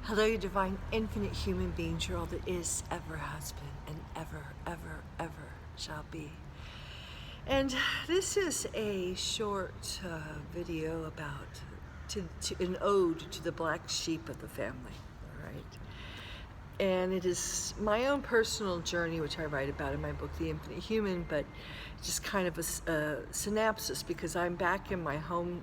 Hello, you divine, infinite human beings, you're all that is, ever has been, and ever, ever, ever shall be. And this is a short video about an ode to the black sheep of the family, all right? And it is my own personal journey, which I write about in my book, The Infinite Human, but just kind of a synopsis, because I'm back in my hometown,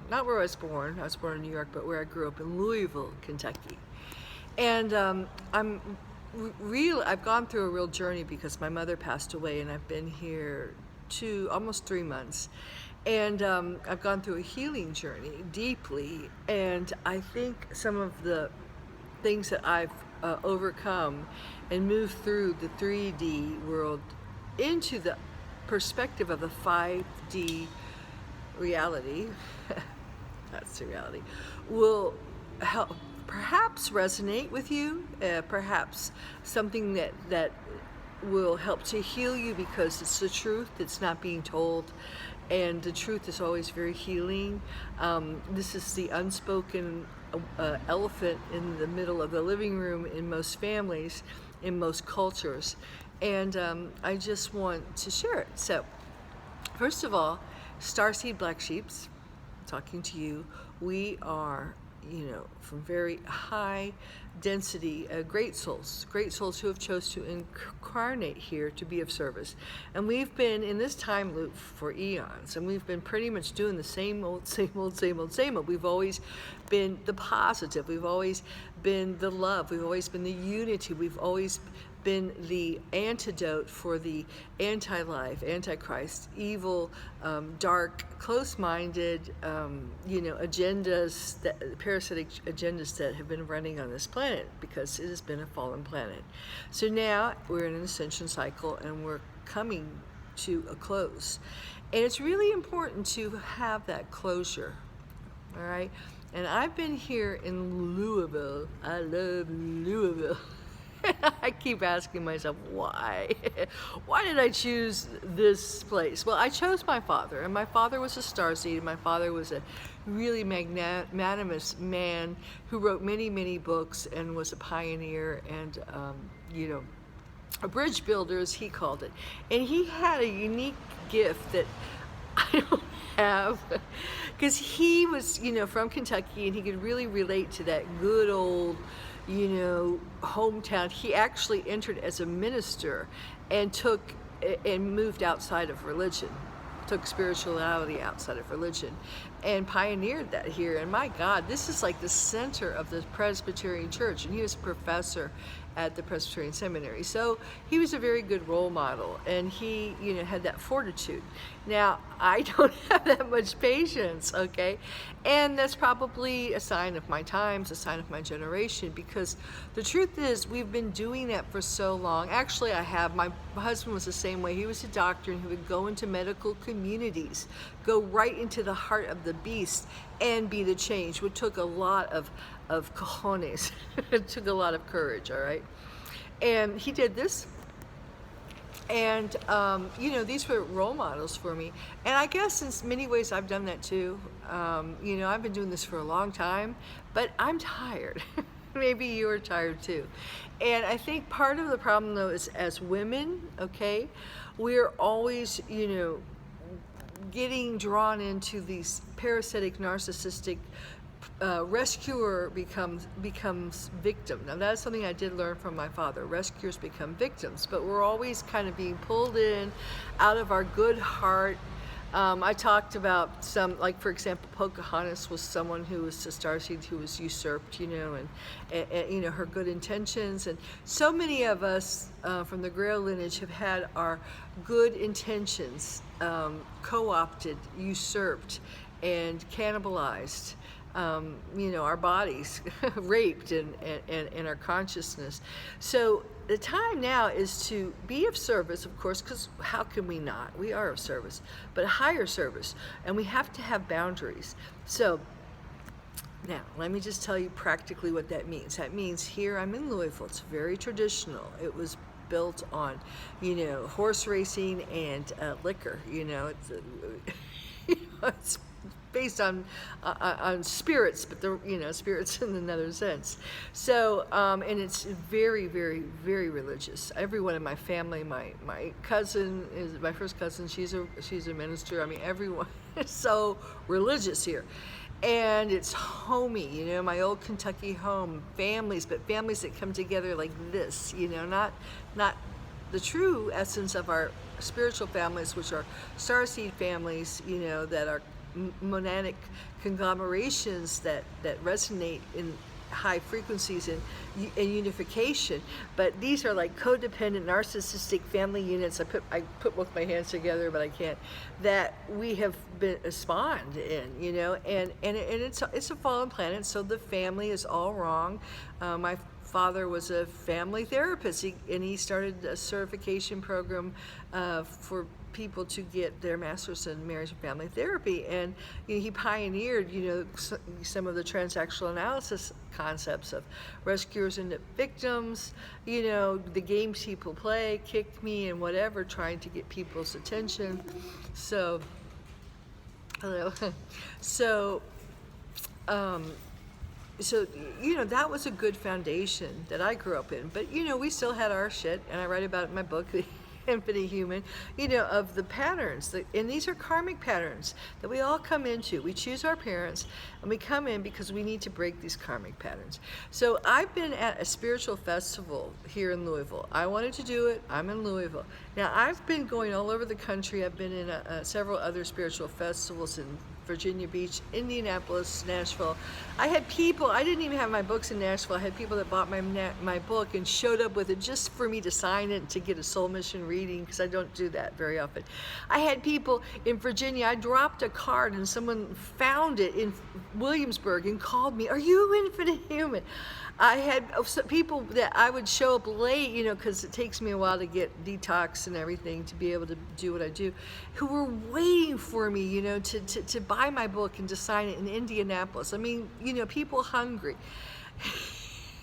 not where I was born in New York, but where I grew up in Louisville, Kentucky. And I've gone through a real journey because my mother passed away, and I've been here almost 3 months. And I've gone through a healing journey deeply, and I think some of the things that I've overcome and moved through the 3D world into the perspective of the 5D reality, that's the reality, will help perhaps resonate with you, perhaps something that will help to heal you, because it's the truth that's not being told, and the truth is always very healing. This is the unspoken elephant in the middle of the living room in most families, in most cultures, and I just want to share it. So first of all, starseed black sheeps, talking to you, we are, from very high density, great souls who have chose to incarnate here to be of service. And we've been in this time loop for eons, and we've been pretty much doing the same old. We've always been the positive, we've always been the love, we've always been the unity, we've always been the antidote for the anti-life, antichrist, evil, dark, close-minded, agendas, parasitic agendas that have been running on this planet, because it has been a fallen planet. So now we're in an ascension cycle, and we're coming to a close. And it's really important to have that closure, all right? And I've been here in Louisville. I love Louisville. I keep asking myself, why? Why did I choose this place? Well, I chose my father, and my father was a starseed. My father was a really magnanimous man who wrote many, many books and was a pioneer and, a bridge builder, as he called it. And he had a unique gift that I don't have, because he was, from Kentucky, and he could really relate to that good old, hometown. He actually entered as a minister and moved outside of religion, took spirituality outside of religion, and pioneered that here. And my God, this is like the center of the Presbyterian Church, and he was a professor at the Presbyterian Seminary. So he was a very good role model, and he, had that fortitude. Now, I don't have that much patience, okay? And that's probably a sign of my times, a sign of my generation, because the truth is, we've been doing that for so long. Actually, I have. My husband was the same way. He was a doctor, and he would go into medical communities, go right into the heart of the beast, and be the change, which took a lot of cojones. It took a lot of courage, all right? And he did this. And, these were role models for me. And I guess in many ways I've done that too. I've been doing this for a long time, but I'm tired. Maybe you are tired too. And I think part of the problem, though, is as women, okay, we're always, getting drawn into these parasitic, narcissistic, rescuer becomes victim. Now, that's something I did learn from my father. Rescuers become victims, but we're always kind of being pulled in out of our good heart. I talked about some, like, for example, Pocahontas was someone who was a starseed who was usurped, and her good intentions. And so many of us from the Grail lineage have had our good intentions co-opted, usurped, and cannibalized. Our bodies raped and our consciousness. So the time now is to be of service, of course, because how can we not? We are of service, but higher service, and we have to have boundaries. So now, let me just tell you practically what that means. That means here I'm in Louisville. It's very traditional. It was built on, horse racing and liquor. It's based on spirits, but the spirits in another sense. So and it's very, very, very religious. Everyone in my family, my cousin is my first cousin. She's a minister. I mean, everyone is so religious here. And it's homey, my old Kentucky home, families, but families that come together like this, not the true essence of our spiritual families, which are starseed families, that are monadic conglomerations that resonate in high frequencies and unification. But these are like codependent, narcissistic family units. I put both my hands together, but I can't. That we have been spawned in, and it's a fallen planet. So the family is all wrong. My father was a family therapist, and he started a certification program for people to get their master's in marriage and family therapy, and he pioneered some of the transactional analysis concepts of rescuers and victims, the games people play, kick me and whatever, trying to get people's attention. So hello. So that was a good foundation that I grew up in. But we still had our shit, and I write about it in my book, The Infinite Human, of the patterns, and these are karmic patterns that we all come into. We choose our parents, and we come in because we need to break these karmic patterns. So I've been at a spiritual festival here in Louisville. I wanted to do it. I'm in Louisville. Now, I've been going all over the country. I've been in several other spiritual festivals in Virginia Beach, Indianapolis, Nashville. I had people, I didn't even have my books in Nashville. I had people that bought my book and showed up with it just for me to sign it and to get a soul mission reading, because I don't do that very often. I had people in Virginia. I dropped a card and someone found it in Williamsburg and called me, "Are you Infinite Human?" I had people that I would show up late, because it takes me a while to get detox and everything to be able to do what I do, who were waiting for me, to buy my book and to sign it in Indianapolis. I mean, people hungry.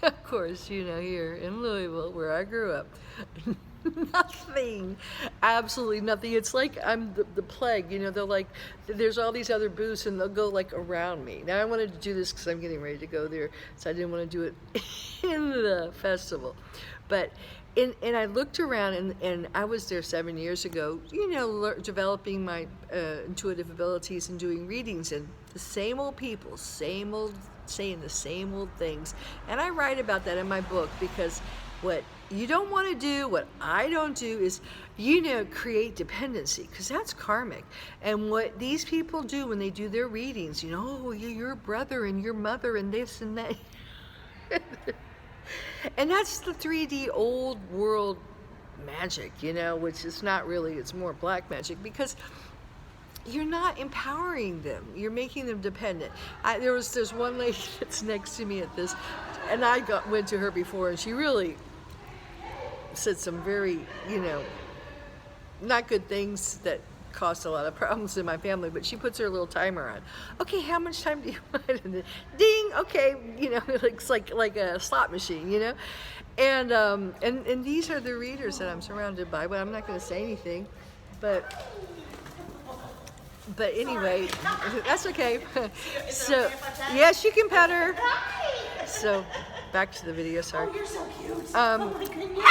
Of course, here in Louisville, where I grew up, nothing, absolutely nothing. It's like I'm the plague, they're like, there's all these other booths and they'll go like around me. Now I wanted to do this because I'm getting ready to go there, so I didn't want to do it in the festival. But and I looked around, and I was there 7 years ago, developing my intuitive abilities and doing readings, and the same old people, saying the same old things. And I write about that in my book, because what you don't want to do, what I don't do, is, create dependency, because that's karmic. And what these people do when they do their readings, oh, you're your brother and your mother and this and that. And that's the 3D old world magic, which is not really, it's more black magic, because you're not empowering them. You're making them dependent. There's one lady that's next to me at this, and I went to her before, and she really said some very, not good things that caused a lot of problems in my family, but she puts her little timer on. Okay, how much time do you want? And then, ding, okay, it's like a slot machine, and these are the readers that I'm surrounded by, but I'm not going to say anything, but anyway, that's okay. So, yes, you can pet her. So, back to the video, sorry. Oh, you're so cute. Oh my goodness.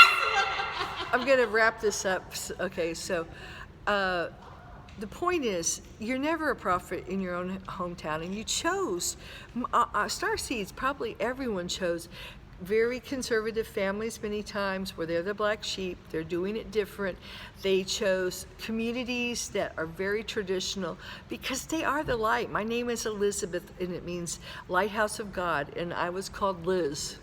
I'm going to wrap this up. Okay, so the point is, you're never a prophet in your own hometown, and you chose, starseeds, probably everyone chose very conservative families many times where they're the black sheep. They're doing it different. They chose communities that are very traditional because they are the light. My name is Elizabeth, and it means Lighthouse of God, and I was called Liz.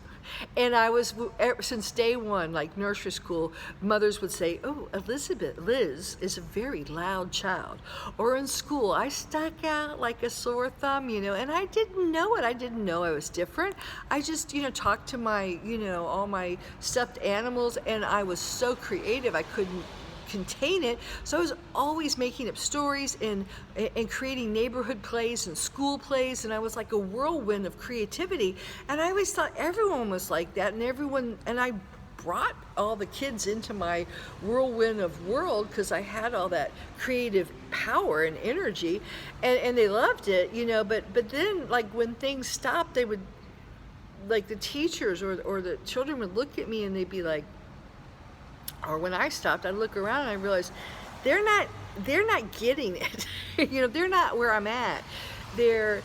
And I was, since day one, like nursery school, mothers would say, "Oh, Elizabeth, Liz is a very loud child." Or in school, I stuck out like a sore thumb, and I didn't know it. I didn't know I was different. I just, talked to my, all my stuffed animals, and I was so creative, I couldn't contain it. So I was always making up stories and creating neighborhood plays and school plays, and I was like a whirlwind of creativity. And I always thought everyone was like that, and I brought all the kids into my whirlwind of world because I had all that creative power and energy, and they loved it, but then, like, when things stopped, they would, like, the teachers or the children would look at me and they'd be like, or when I stopped, I'd look around and I realized they're not getting it. They're not where I'm at. They're,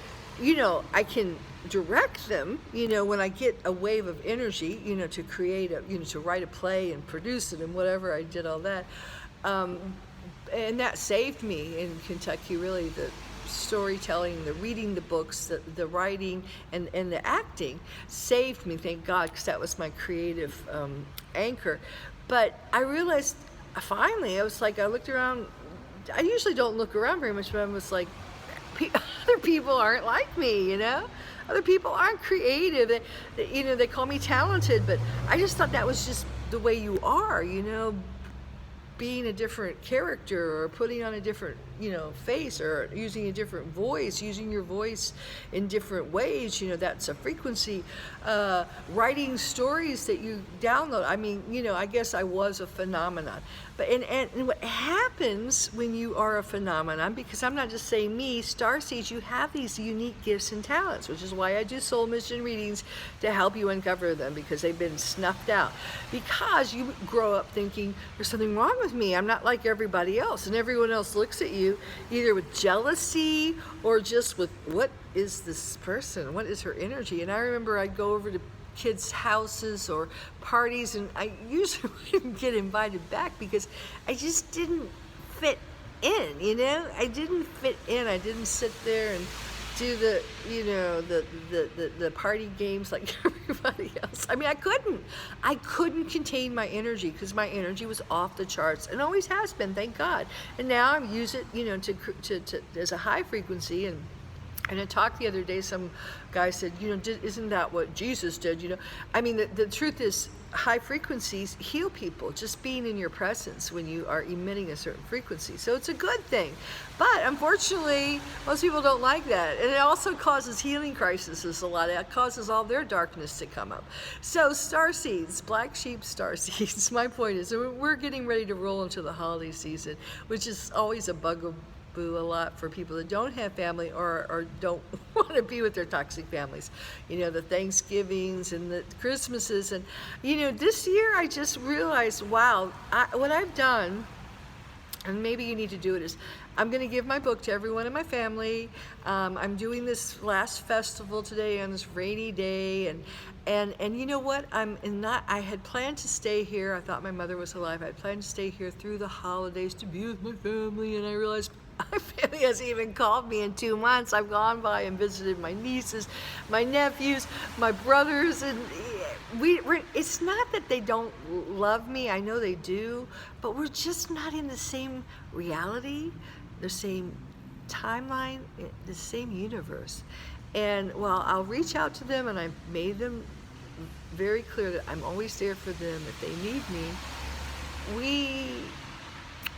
I can direct them, when I get a wave of energy, to create to write a play and produce it and whatever. I did all that. And that saved me in Kentucky, really, the storytelling, the reading the books, the writing, and the acting saved me, thank God, because that was my creative anchor. But I realized, finally, I was like, I looked around. I usually don't look around very much, but I was like, other people aren't like me, Other people aren't creative. They call me talented, but I just thought that was just the way you are, being a different character or putting on a different, face, or using a different voice, using your voice in different ways, that's a frequency. Writing stories that you download. I mean, I guess I was a phenomenon. But and what happens when you are a phenomenon, because I'm not just saying me, starseeds, you have these unique gifts and talents, which is why I do soul mission readings, to help you uncover them, because they've been snuffed out. Because you grow up thinking, there's something wrong with me, I'm not like everybody else, and everyone else looks at you either with jealousy or just with, what is this person? What is her energy? And I remember I'd go over to kids' houses or parties, and I usually wouldn't get invited back because I just didn't fit in, I didn't fit in. I didn't sit there and do the, the party games like everybody else. I mean, I couldn't contain my energy, because my energy was off the charts, and always has been, thank God. And now I use it, to as a high frequency. And in a talk the other day, some guy said, isn't that what Jesus did? I mean, the truth is, high frequencies heal people, just being in your presence when you are emitting a certain frequency. So it's a good thing. But unfortunately, most people don't like that. And it also causes healing crises a lot. It causes all their darkness to come up. So starseeds, black sheep starseeds, my point is, we're getting ready to roll into the holiday season, which is always a bugaboo a lot for people that don't have family or don't want to be with their toxic families. The Thanksgivings and the Christmases. And, this year I just realized, wow, what I've done, and maybe you need to do it, is I'm going to give my book to everyone in my family. I'm doing this last festival today on this rainy day, and you know what? I had planned to stay here. I thought my mother was alive. I had planned to stay here through the holidays to be with my family, and I realized my family hasn't even called me in 2 months. I've gone by and visited my nieces, my nephews, my brothers, and it's not that they don't love me. I know they do, but we're just not in the same reality, the same timeline, the same universe. And while I'll reach out to them, and I've made them very clear that I'm always there for them if they need me,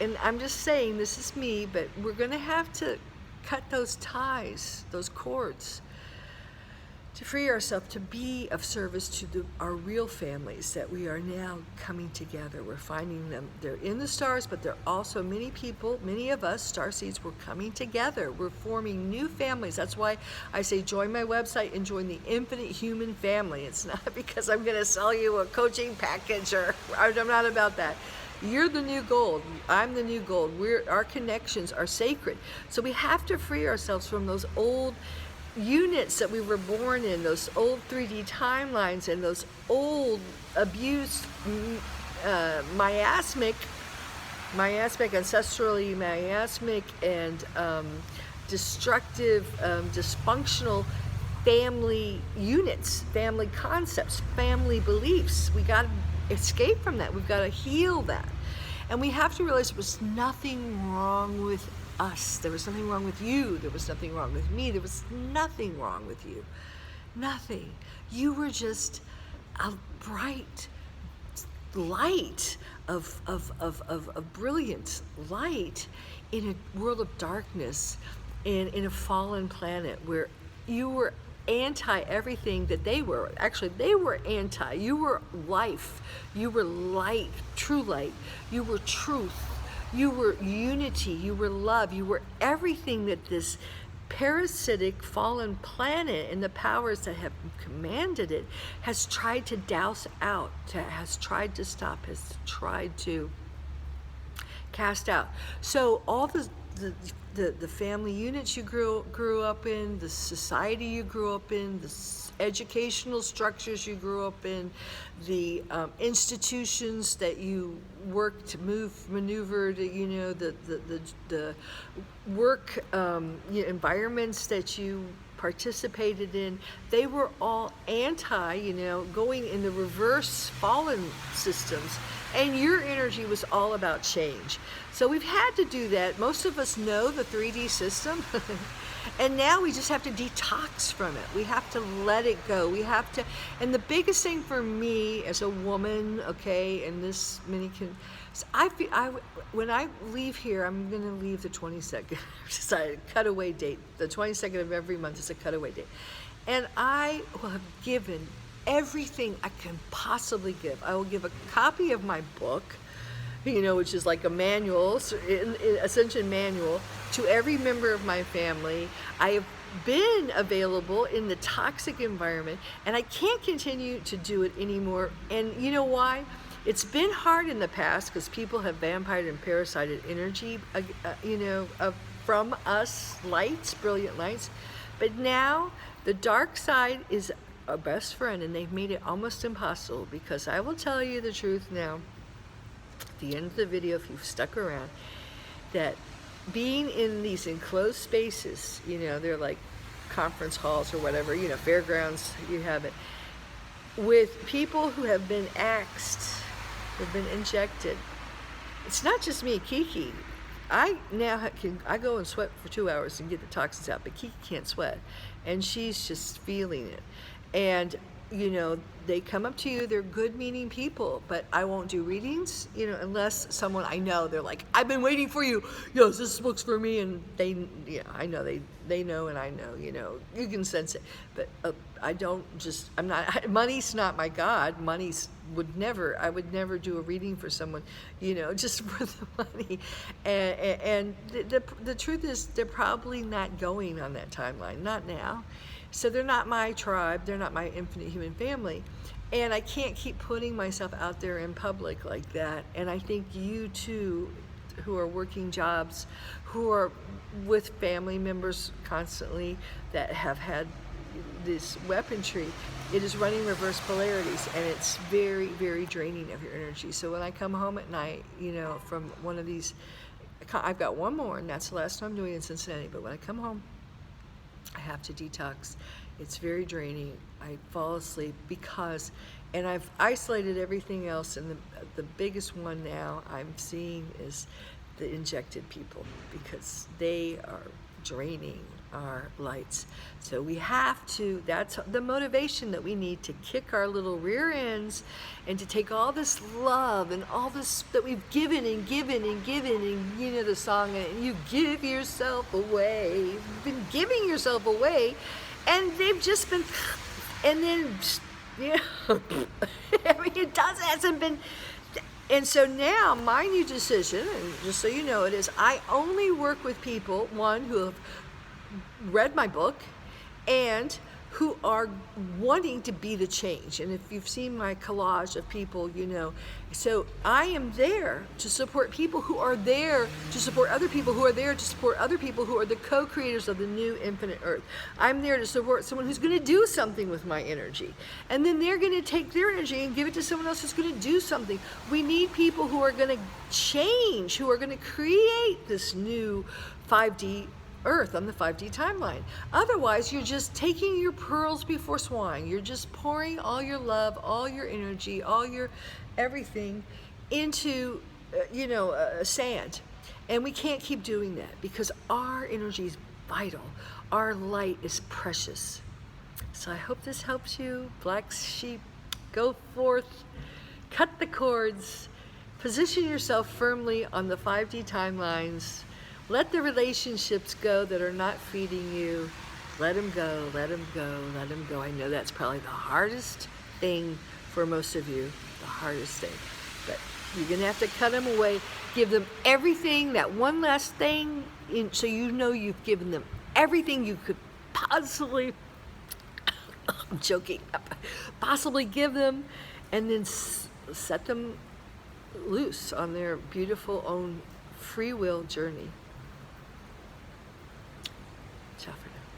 and I'm just saying, this is me, but we're going to have to cut those ties, those cords, to free ourselves to be of service to our real families that we are now coming together. We're finding them. They're in the stars, but they're also many of us, starseeds, we're coming together. We're forming new families. That's why I say join my website and join the infinite human family. It's not because I'm going to sell you a coaching package, or I'm not about that. You're the new gold. I'm the new gold. Our connections are sacred. So we have to free ourselves from those old units that we were born in, those old 3D timelines, and those old abused, miasmic, ancestrally miasmic, and destructive, dysfunctional family units, family concepts, family beliefs. We got to escape from that. We've got to heal that. And we have to realize there was nothing wrong with us. There was nothing wrong with you. There was nothing wrong with me. There was nothing wrong with you. Nothing. You were just a bright light of brilliant light in a world of darkness, and in a fallen planet where you were anti everything that they were. Actually, they were anti. You were life. You were light, true light. You were truth. You were unity. You were love. You were everything that this parasitic fallen planet and the powers that have commanded it has tried to douse out, has tried to stop, has tried to cast out. So all the family units you grew up in, the society you grew up in, the educational structures you grew up in, the institutions that you worked to maneuver to, the work environments that you participated in, they were all anti, going in the reverse fallen systems. And your energy was all about change. So we've had to do that. Most of us know the 3D system. And now we just have to detox from it. We have to let it go. We have to, and the biggest thing for me as a woman, okay, and this many can, when I leave here, I'm going to leave the 22nd. I've decided cutaway date. The 22nd of every month is a cutaway date. And I will have given everything I can possibly give. I will give a copy of my book, which is like a manual, Ascension manual, to every member of my family. I have been available in the toxic environment, and I can't continue to do it anymore. And you know why? It's been hard in the past because people have vampired and parasited energy, from us lights, brilliant lights. But now the dark side is our best friend, and they've made it almost impossible, because I will tell you the truth now, at the end of the video, if you've stuck around, that being in these enclosed spaces, they're like conference halls or whatever, fairgrounds, you have it, with people who have been axed, who've been injected. It's not just me, Kiki. I go and sweat for 2 hours and get the toxins out, but Kiki can't sweat, and she's just feeling it. And they come up to you, they're good meaning people, but I won't do readings, unless someone I know, they're like, I've been waiting for you, yes, this book's for me, and I know they know, and I know, you can sense it, but I don't just, money's not my God. I would never do a reading for someone, just for the money. And the truth is, they're probably not going on that timeline, not now. So they're not my tribe, they're not my infinite human family. And I can't keep putting myself out there in public like that. And I think you too, who are working jobs, who are with family members constantly that have had this weaponry, it is running reverse polarities, and it's very, very draining of your energy. So when I come home at night, from one of these, I've got one more, and that's the last time I'm doing it in Cincinnati, but when I come home, I have to detox. It's very draining. I fall asleep and I've isolated everything else, and the biggest one now I'm seeing is the injected people, because they are draining our lights. So we have to, that's the motivation that we need to kick our little rear ends and to take all this love and all this that we've given and given and given, and the song, and you give yourself away. You've been giving yourself away, and they've just been, and then, it hasn't been. And so now my new decision, and just so you know, it is I only work with people, one, who have read my book and who are wanting to be the change. And if you've seen my collage of people, so I am there to support people who are there to support other people who are there to support other people who are the co-creators of the new infinite earth. I'm there to support someone who's going to do something with my energy, and then they're going to take their energy and give it to someone else who's going to do something. We need people who are going to change, who are going to create this new 5D earth on the 5D timeline. Otherwise, you're just taking your pearls before swine. You're just pouring all your love, all your energy, all your everything into, sand. And we can't keep doing that, because our energy is vital. Our light is precious. So I hope this helps you. Black sheep, go forth, cut the cords, position yourself firmly on the 5D timelines. Let the relationships go that are not feeding you. Let them go, let them go, let them go. I know that's probably the hardest thing for most of you, the hardest thing. But you're going to have to cut them away, give them everything, that one last thing, so you know you've given them everything you could possibly, I'm joking, possibly give them, and then set them loose on their beautiful own free will journey. Ciao for now.